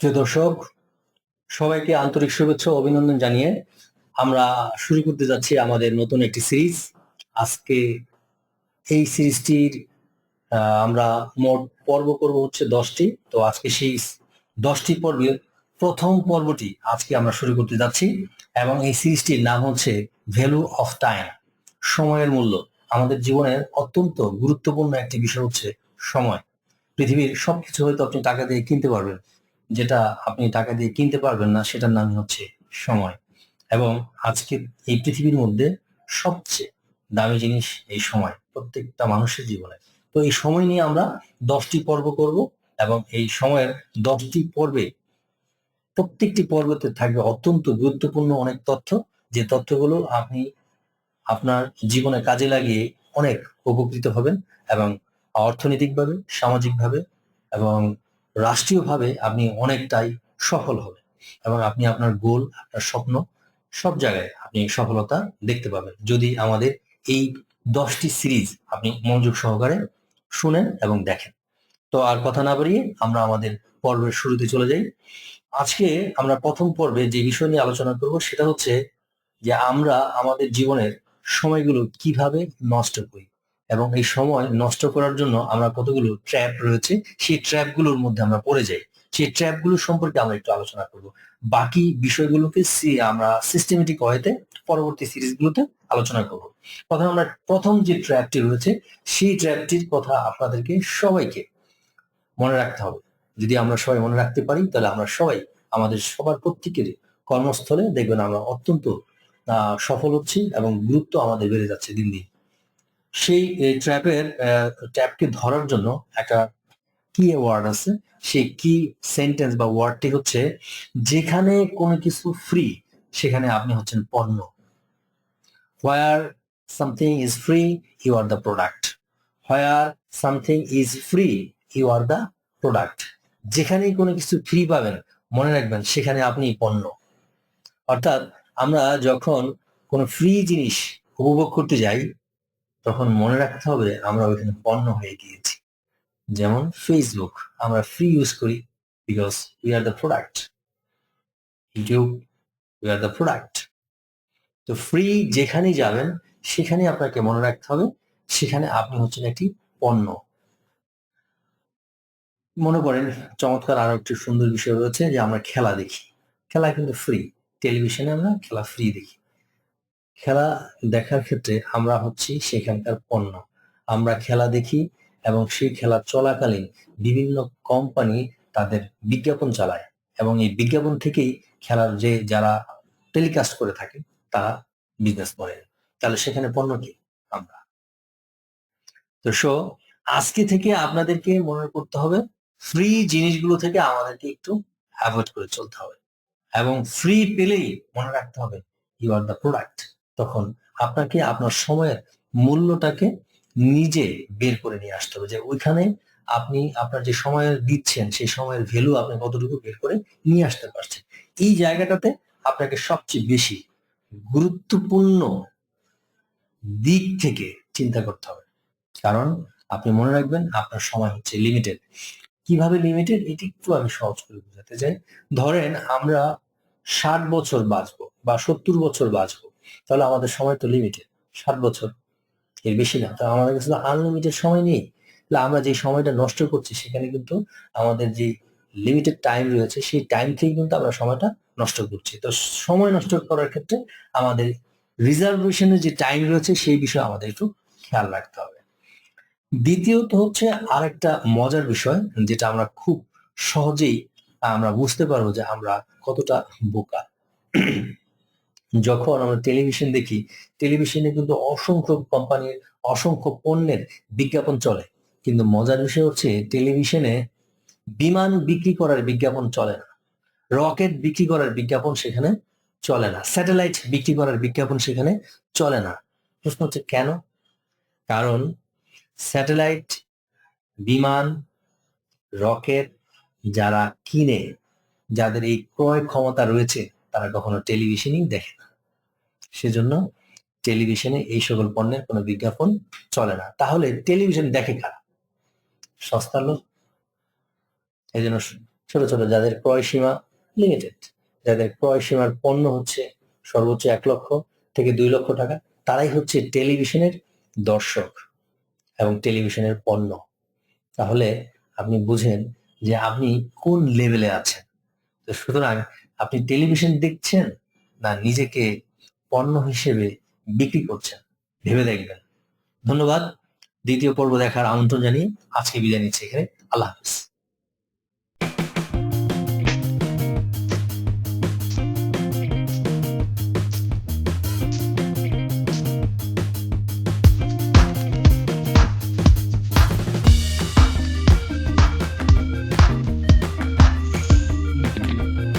প্রিয় দর্শক, সবাইকে আন্তরিক শুভেচ্ছা ও অভিনন্দন জানিয়ে আমরা শুরু করতে যাচ্ছি আমাদের নতুন একটি সিরিজ। আজকে এই সিরিজটির আমরা মোট পর্ব করব হচ্ছে 10টি। তো আজকে সেই 10টি পর্বের প্রথম পর্বটি আজকে আমরা শুরু করতে যাচ্ছি এবং এই সিরিজটির নাম হচ্ছে ভ্যালু অফ টাইম, সময়ের মূল্য। আমাদের জীবনের অত্যন্ত গুরুত্বপূর্ণ একটি বিষয় হচ্ছে সময়। পৃথিবীর সবকিছু হয়তো আপনি টাকা দিয়ে কিনতে পারবেন, যেটা আপনি টাকা দিয়ে কিনতে পারবেন না সেটার নাম হচ্ছে সময়। এবং আজকে এই পৃথিবীর মধ্যে সবচেয়ে দামি জিনিস এই সময়, প্রত্যেকটা মানুষের জীবনে। তো এই সময় নিয়ে আমরা 10টি পর্ব করব এবং এই সময়ের 10টি পর্বে প্রত্যেকটি পর্বতে থাকবে অত্যন্ত গুরুত্বপূর্ণ অনেক তথ্য, যে তথ্যগুলো আপনি আপনার জীবনে কাজে লাগিয়ে অনেক উপকৃত হবেন এবং অর্থনৈতিকভাবে, সামাজিকভাবে এবং রাষ্ট্রীয়ভাবে আপনি অনেকটাই সফল হবেন এবং আপনি আপনার গোল, আপনার স্বপ্ন সব জায়গায় আপনি সফলতা দেখতে পাবেন যদি আমাদের এই 10টি সিরিজ আপনি মনোযোগ সহকারে শুনেন এবং দেখেন। তো আর কথা না বাড়িয়ে আমরা আমাদের পর্বের শুরুতে চলে যাই। আজকে আমরা প্রথম পর্বে যে বিষয় নিয়ে আলোচনা করব সেটা হচ্ছে যে আমরা আমাদের জীবনের সময়গুলো কিভাবে নষ্ট করি এবং এই সময় নষ্ট করার জন্য আমরা কতগুলো ট্র্যাপ রয়েছে, সেই ট্র্যাপগুলোর মধ্যে আমরা পড়ে যাই। সেই ট্র্যাপগুলো সম্পর্কে আমরা একটু আলোচনা করব। বাকি বিষয়গুলোকে আমরা সিস্টেমেটিক ওয়েতে পরবর্তী সিরিজগুলোতে আলোচনা করব। প্রথমে আমরা প্রথম যে ট্র্যাপটি রয়েছে সেই ট্র্যাপটির কথা আপনাদেরকে সবাইকে মনে রাখতে হবে। যদি আমরা সবাই মনে রাখতে পারি তাহলে আমরা সবাই আমাদের সবার প্রত্যেকের কর্মস্থলে দেখবেন আমরা অত্যন্ত সফল হচ্ছি এবং গুরুত্ব আমাদের বেড়ে যাচ্ছে দিন দিন। সেই ট্র্যাপকে ধরার জন্য একটা কি ওয়ার্ড আছে, সেই কি সেন্টেন্স বা ওয়ার্ডটি হচ্ছে, যেখানে কোনো কিছু ফ্রি সেখানে আপনি হচ্ছেন পণ্য। Where something is free you are the product. Where something is free you are the product. যেখানেই কোনো কিছু ফ্রি পাবেন মনে রাখবেন সেখানে আপনি পণ্য। অর্থাৎ আমরা যখন কোনো ফ্রি জিনিস উপভোগ করতে যাই তখন মনে রাখতে হবে আমরা ওইখানে পণ্য হয়ে গিয়েছি। যেমন ফেসবুক আমরা ফ্রি ইউজ করি because we are the product. YouTube we are the product. তো ফ্রি যেখানেই যাবেন সেখানে আপনাকে মনে রাখতে হবে সেখানে আপনি হচ্ছেন একটি পণ্য। মনে করেন চমৎকার আরো একটি সুন্দর বিষয় রয়েছে যে আমরা খেলা দেখি, খেলা কিন্তু ফ্রি। টেলিভিশনে আমরা খেলা ফ্রি দেখি। খেলা দেখার ক্ষেত্রে আমরা হচ্ছি সেখানকার পণ্য। আমরা খেলা দেখি এবং সেই খেলা চলাকালীন বিভিন্ন কোম্পানি তাদের বিজ্ঞাপন চালায় এবং এই বিজ্ঞাপন থেকেই খেলার যে যারা টেলিকাস্ট করে থাকে তারা বিজনেস করে। তাহলে সেখানে পণ্য কি? আমরা। তো আজকে থেকে আপনাদেরকে মনে করতে হবে ফ্রি জিনিসগুলো থেকে আমাদেরকে একটু অ্যাভয়েড করে চলতে হবে এবং ফ্রি পেলেই মনে রাখতে হবে ইউ আর দ্য প্রোডাক্ট। তখন আপনাকে আপনার সময়ের মূল্যটাকে নিজে বের করে নিয়ে আসতে হবে যে ওইখানে আপনি আপনার যে সময় দিচ্ছেন সেই সময়ের ভ্যালু আপনি কতটুকু বের করে নিয়ে আসতে পারছেন। এই জায়গাটাতে আপনাকে সবচেয়ে বেশি গুরুত্বপূর্ণ দিক থেকে চিন্তা করতে হবে, কারণ আপনি মনে রাখবেন আপনার সময় হচ্ছে লিমিটেড। কিভাবে লিমিটেড এটি একটু আমি সহজ করে বোঝাতে চাই। ধরেন আমরা 60 বছর বাঁচবো বা 70 বছর বাঁচবো, তাহলে আমাদের সময় তো লিমিটেড 60 বছর, এর বেশি না। তো আমাদের কাছে তো আনলিমিটেড সময় নেই। তাহলে আমরা যে সময়টা নষ্ট করছি সেখানে কিন্তু আমাদের যে লিমিটেড টাইম রয়েছে সেই টাইম থেকে কিন্তু আমরা সময়টা নষ্ট করছি। তো সময় নষ্ট করার ক্ষেত্রে আমাদের রিজার্ভেশনের যে টাইম রয়েছে সেই বিষয়ে আমাদের একটু খেয়াল রাখতে হবে। দ্বিতীয়ত হচ্ছে আরেকটা মজার বিষয় যেটা আমরা খুব সহজেই আমরা বুঝতে পারবো যে আমরা কতটা বোকা। যখন আমরা টেলিভিশন দেখি, টেলিভিশনে কিন্তু অসংখ্য কোম্পানির অসংখ্য পণ্যের বিজ্ঞাপন চলে, কিন্তু মজার বিষয় হচ্ছে টেলিভিশনে বিমান বিক্রি করার বিজ্ঞাপন চলে না, রকেট বিক্রি করার বিজ্ঞাপন সেখানে চলে না, স্যাটেলাইট বিক্রি করার বিজ্ঞাপন সেখানে চলে না। প্রশ্ন হচ্ছে কেন? কারণ স্যাটেলাইট, বিমান, রকেট যারা কিনে, যাদের এই ক্রয় ক্ষমতা রয়েছে তারা কখনো টেলিভিশনই দেখে না। সেজন্য টেলিভিশনে এই সকল পণ্যের কোনো বিজ্ঞাপন চলে না। তাহলে টেলিভিশন দেখে কারা? সস্তার লোক। এই জন্য ছোট ছোট যাদের ক্রয় সীমা লিমিটেড, যাদের ক্রয় সীমার পণ্য হচ্ছে সর্বোচ্চ 1 লক্ষ থেকে 2 লক্ষ টাকা, তারাই হচ্ছে টেলিভিশনের দর্শক এবং টেলিভিশনের পণ্য। তাহলে আপনি বুঝেন যে আপনি কোন লেভেলে আছেন। তো সুতরাং আপনি টেলিভিশন দেখছেন না নিজেকে পণ্য হিসেবে বিক্রি করছেন, ভেবে দেখবেন। ধন্যবাদ। দ্বিতীয় পর্ব দেখার আমন্ত্রণ জানিয়ে আজকে বিদায় নিচ্ছি এখানে। আল্লাহ হাফেজ।